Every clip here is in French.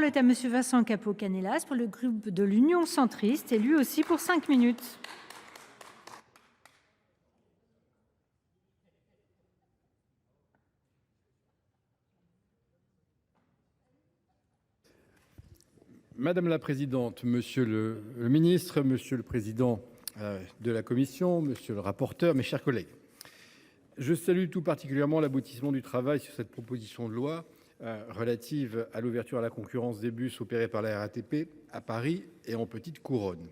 La parole est à Monsieur Vincent Capo-Canellas pour le groupe de l'Union centriste et lui aussi pour 5 minutes. Madame la présidente, monsieur le ministre, monsieur le président de la commission, monsieur le rapporteur, mes chers collègues, je salue tout particulièrement l'aboutissement du travail sur cette proposition de loi relative à l'ouverture à la concurrence des bus opérés par la RATP à Paris et en petite couronne.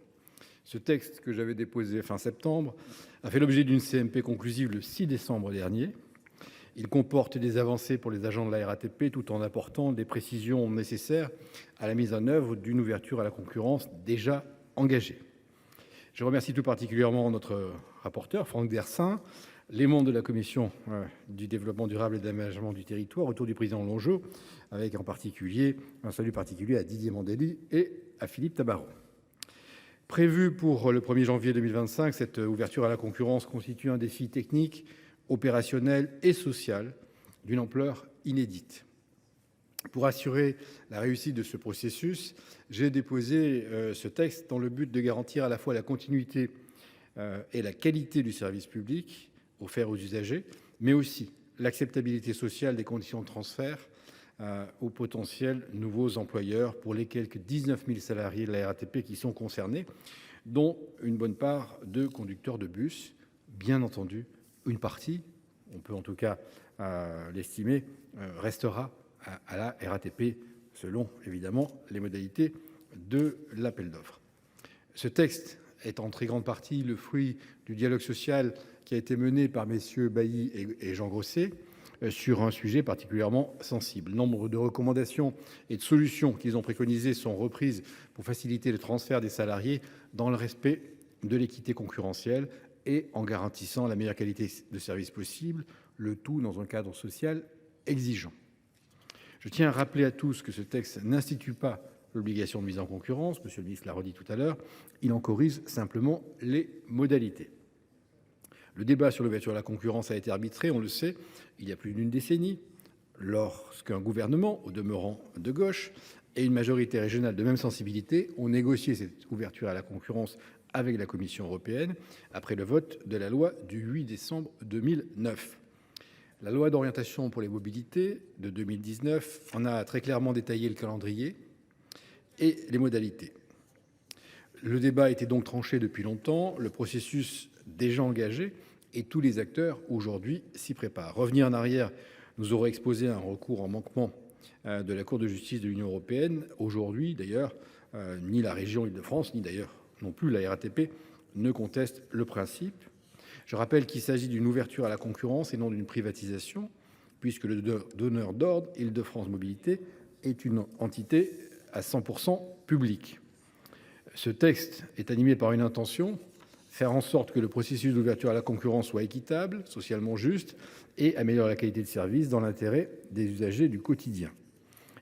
Ce texte, que j'avais déposé fin septembre, a fait l'objet d'une CMP conclusive le 6 décembre dernier. Il comporte des avancées pour les agents de la RATP tout en apportant des précisions nécessaires à la mise en œuvre d'une ouverture à la concurrence déjà engagée. Je remercie tout particulièrement notre rapporteur, Franck Dhersin, les membres de la commission du développement durable et d'aménagement du territoire autour du président Longeot, avec en particulier un salut particulier à Didier Mandelli et à Philippe Tabarot. Prévue pour le 1er janvier 2025, cette ouverture à la concurrence constitue un défi technique, opérationnel et social d'une ampleur inédite. Pour assurer la réussite de ce processus, j'ai déposé ce texte dans le but de garantir à la fois la continuité et la qualité du service public offert aux usagers, mais aussi l'acceptabilité sociale des conditions de transfert aux potentiels nouveaux employeurs pour les quelques 19 000 salariés de la RATP qui sont concernés, dont une bonne part de conducteurs de bus. Bien entendu, une partie, on peut en tout cas l'estimer, restera à la RATP selon évidemment les modalités de l'appel d'offres. Ce texte est en très grande partie le fruit du dialogue social qui a été mené par messieurs Bailly et Jean Grosset sur un sujet particulièrement sensible. Nombre de recommandations et de solutions qu'ils ont préconisées sont reprises pour faciliter le transfert des salariés dans le respect de l'équité concurrentielle et en garantissant la meilleure qualité de service possible, le tout dans un cadre social exigeant. Je tiens à rappeler à tous que ce texte n'institue pas l'obligation de mise en concurrence, monsieur le ministre l'a redit tout à l'heure, il en corrige simplement les modalités. Le débat sur l'ouverture à la concurrence a été arbitré, on le sait, il y a plus d'une décennie, lorsqu'un gouvernement, au demeurant de gauche, et une majorité régionale de même sensibilité ont négocié cette ouverture à la concurrence avec la Commission européenne après le vote de la loi du 8 décembre 2009. La loi d'orientation pour les mobilités de 2019 en a très clairement détaillé le calendrier et les modalités. Le débat était donc tranché depuis longtemps, le processus déjà engagé et tous les acteurs aujourd'hui s'y préparent. Revenir en arrière nous aurait exposé à un recours en manquement de la Cour de justice de l'Union européenne. Aujourd'hui d'ailleurs, ni la région Île-de-France, ni d'ailleurs non plus la RATP ne contestent le principe. Je rappelle qu'il s'agit d'une ouverture à la concurrence et non d'une privatisation, puisque le donneur d'ordre, Île-de-France Mobilités, est une entité à 100% publique. Ce texte est animé par une intention, faire en sorte que le processus d'ouverture à la concurrence soit équitable, socialement juste et améliore la qualité de service dans l'intérêt des usagers du quotidien.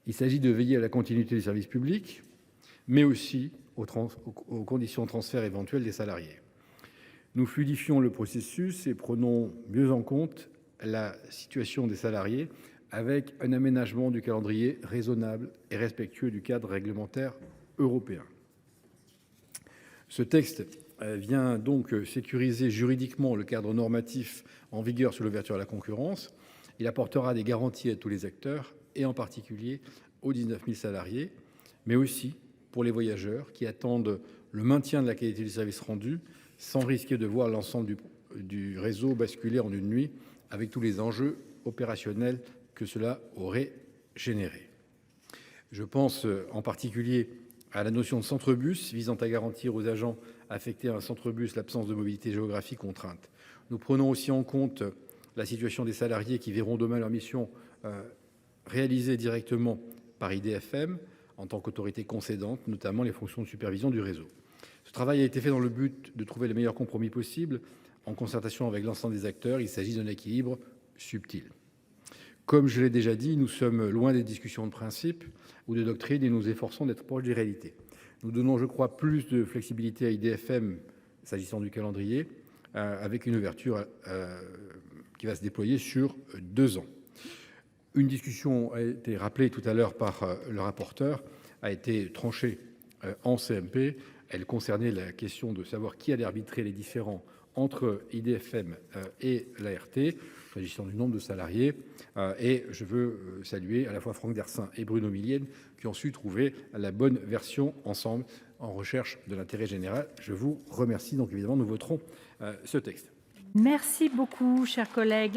Il s'agit de veiller à la continuité du service public, mais aussi aux conditions de transfert éventuelles des salariés. Nous fluidifions le processus et prenons mieux en compte la situation des salariés avec un aménagement du calendrier raisonnable et respectueux du cadre réglementaire européen. Ce texte vient donc sécuriser juridiquement le cadre normatif en vigueur sur l'ouverture à la concurrence. Il apportera des garanties à tous les acteurs et en particulier aux 19 000 salariés, mais aussi pour les voyageurs qui attendent le maintien de la qualité du service rendu sans risquer de voir l'ensemble du réseau basculer en une nuit avec tous les enjeux opérationnels que cela aurait généré. Je pense en particulier à la notion de centre-bus visant à garantir aux agents affectés à un centre-bus l'absence de mobilité géographique contrainte. Nous prenons aussi en compte la situation des salariés qui verront demain leur mission réalisée directement par IDFM en tant qu'autorité concédante, notamment les fonctions de supervision du réseau. Ce travail a été fait dans le but de trouver le meilleur compromis possible en concertation avec l'ensemble des acteurs. Il s'agit d'un équilibre subtil. Comme je l'ai déjà dit, nous sommes loin des discussions de principe ou de doctrine et nous efforçons d'être proches des réalités. Nous donnons, je crois, plus de flexibilité à IDFM s'agissant du calendrier, avec une ouverture qui va se déployer sur 2 ans. Une discussion a été rappelée tout à l'heure par le rapporteur a été tranchée en CMP. Elle concernait la question de savoir qui allait arbitrer les différends entre IDFM et l'ART, s'agissant du nombre de salariés. Et je veux saluer à la fois Franck Dersin et Bruno Millienne qui ont su trouver la bonne version ensemble en recherche de l'intérêt général. Je vous remercie. Donc évidemment, nous voterons ce texte. Merci beaucoup, chers collègues.